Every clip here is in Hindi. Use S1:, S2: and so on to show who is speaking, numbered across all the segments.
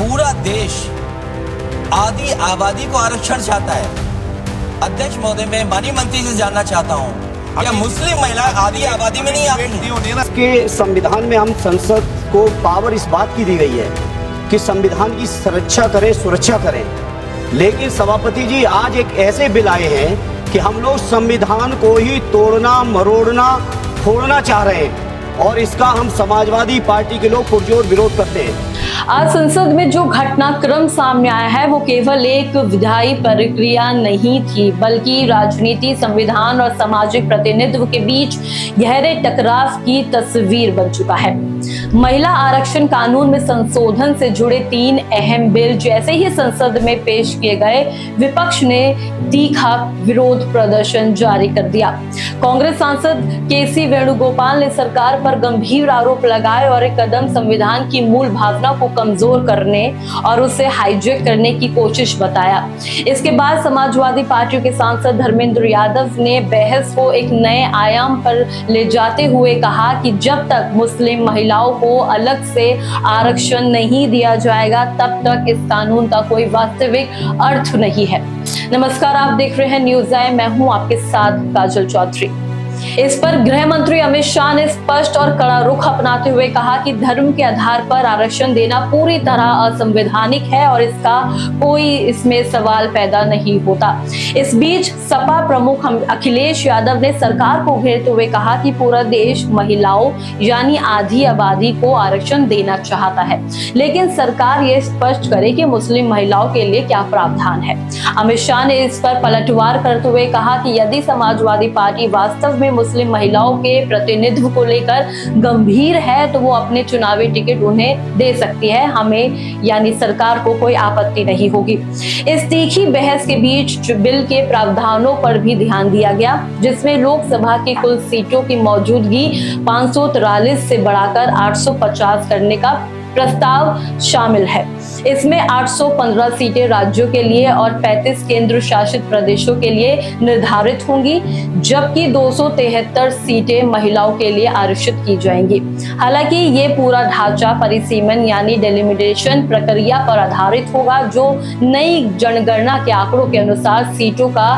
S1: पूरा देश आदि आबादी को आरक्षण चाहता है। अध्यक्ष महोदय, मैं माननीय मंत्री से जानना चाहता हूँ, क्या मुस्लिम महिला आदि आबादी में नहीं आती हैं?
S2: के संविधान में हम संसद को पावर इस बात की दी गई है कि संविधान की सुरक्षा करें, सुरक्षा करें। लेकिन सभापति जी, आज एक ऐसे बिल आए हैं कि हम लोग संविधान को ही तोड़ना, मरोड़ना, फोड़ना चाह रहे हैं और इसका हम समाजवादी पार्टी के लोग पुरजोर विरोध करते हैं।
S3: आज संसद में जो घटनाक्रम सामने आया है वो केवल एक विधायी प्रक्रिया नहीं थी, बल्कि राजनीति, संविधान और सामाजिक प्रतिनिधित्व के बीच गहरे टकराव की तस्वीर बन चुका है। महिला आरक्षण कानून में संशोधन से जुड़े 3 अहम बिल जैसे ही संसद में पेश किए गए, विपक्ष ने तीखा विरोध प्रदर्शन जारी कर दिया। कांग्रेस सांसद केसी वेणुगोपाल ने सरकार पर गंभीर आरोप लगाए और एक कदम संविधान की मूल भावना को कमजोर करने और उसे हाईजैक करने की कोशिश बताया। इसके बाद समाजवादी पार्टी के सांसद धर्मेंद्र यादव ने बहस को एक नए आयाम पर ले जाते हुए कहा कि जब तक मुस्लिम महिलाओं को अलग से आरक्षण नहीं दिया जाएगा, तब तक इस कानून का कोई वास्तविक अर्थ नहीं है। नमस्कार, आप देख रहे हैं न्यूज़ आई, मैं हूं आपके साथ काजल चौधरी। इस पर गृह मंत्री अमित शाह ने स्पष्ट और कड़ा रुख अपनाते हुए कहा कि धर्म के आधार पर आरक्षण देना पूरी तरह असंवैधानिक है और इसका कोई इसमें सवाल पैदा नहीं होता। इस बीच सपा प्रमुख अखिलेश यादव ने सरकार को घेरते हुए कहा कि पूरा देश महिलाओं यानी आधी आबादी को आरक्षण देना चाहता है, लेकिन सरकार ये स्पष्ट करे कि मुस्लिम महिलाओं के लिए क्या प्रावधान है। अमित शाह ने इस पर पलटवार करते हुए कहा कि यदि समाजवादी पार्टी वास्तव में मुस्लिम महिलाओं के प्रतिनिधित्व को लेकर गंभीर है तो वो अपने चुनावी टिकट उन्हें दे सकती है, हमें यानी सरकार को कोई आपत्ति नहीं होगी। इस तीखी बहस के बीच बिल के प्रावधानों पर भी ध्यान दिया गया, जिसमें लोकसभा की कुल सीटों की मौजूदगी 543 से बढ़ाकर 850 करने का प्रस्ताव शामिल है। इसमें 815 सीटें राज्यों के लिए और 35 केंद्र शासित प्रदेशों के लिए निर्धारित होंगी, जबकि 273 सीटें महिलाओं के लिए आरक्षित की जाएंगी। हालांकि ये पूरा ढांचा परिसीमन यानी डेलिमिटेशन प्रक्रिया पर आधारित होगा, जो नई जनगणना के आंकड़ों के अनुसार सीटों का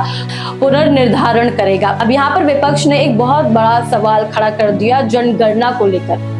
S3: पुनर्निर्धारण करेगा। अब यहाँ पर विपक्ष ने एक बहुत बड़ा सवाल खड़ा कर दिया जनगणना को लेकर।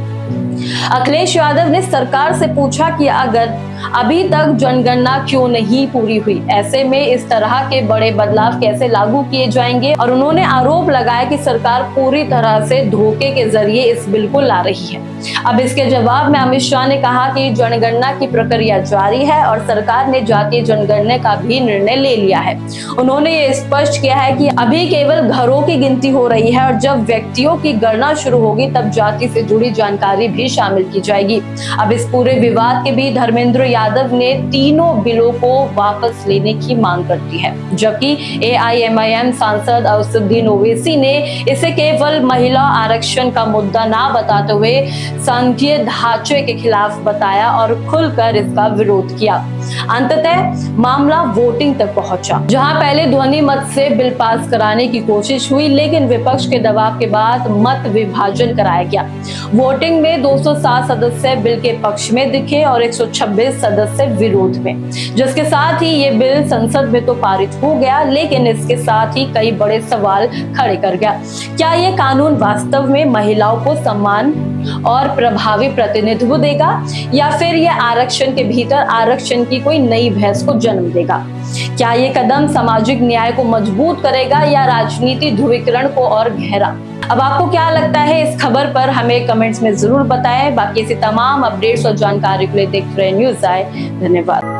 S3: अखिलेश यादव ने सरकार से पूछा कि अगर अभी तक जनगणना क्यों नहीं पूरी हुई, ऐसे में इस तरह के बड़े बदलाव कैसे लागू किए जाएंगे, और उन्होंने आरोप लगाया कि सरकार पूरी तरह से धोखे के जरिए इस बिल को ला रही है। अब इसके जवाब में अमित शाह ने कहा कि जनगणना की प्रक्रिया जारी है और सरकार ने जातीय जनगणना का भी निर्णय ले लिया है। उन्होंने ये स्पष्ट किया है कि अभी केवल घरों की गिनती हो रही है और जब व्यक्तियों की गणना शुरू होगी तब जाति से जुड़ी जानकारी भी शामिल की जाएगी। अब इस पूरे विवाद के बीच धर्मेंद्र यादव ने तीनों बिलों को वापस लेने की मांग करती है, जबकि AIMIM सांसद असदुद्दीन ओवैसी ने इसे केवल महिला आरक्षण का मुद्दा ना बताते हुए संघीय ढांचे के खिलाफ बताया और खुलकर इसका विरोध किया। अंततः मामला वोटिंग तक पहुंचा, जहां पहले ध्वनि मत से बिल पास कराने की कोशिश हुई, लेकिन विपक्ष के दबाव के बाद मत विभाजन कराया गया। वोटिंग में 207 सदस्य बिल के पक्ष में दिखे और 126 सदस्य विरोध में, जिसके साथ ही ये बिल संसद में तो पारित हो गया, लेकिन इसके साथ ही कई बड़े सवाल खड़े कर गया। क्या ये कानून वास्तव में महिलाओं को सम्मान और प्रभावी प्रतिनिधित्व देगा, या फिर ये आरक्षण के भीतर आरक्षण की कोई नई बहस को जन्म देगा? क्या ये कदम सामाजिक न्याय को मजबूत करेगा या राजनीति ध्रुवीकरण को और गहरा? अब आपको क्या लगता है इस खबर पर, हमें कमेंट्स में जरूर बताएं। बाकी ऐसी तमाम अपडेट्स और जानकारी के लिए देखते रहे न्यूज़ आई। धन्यवाद।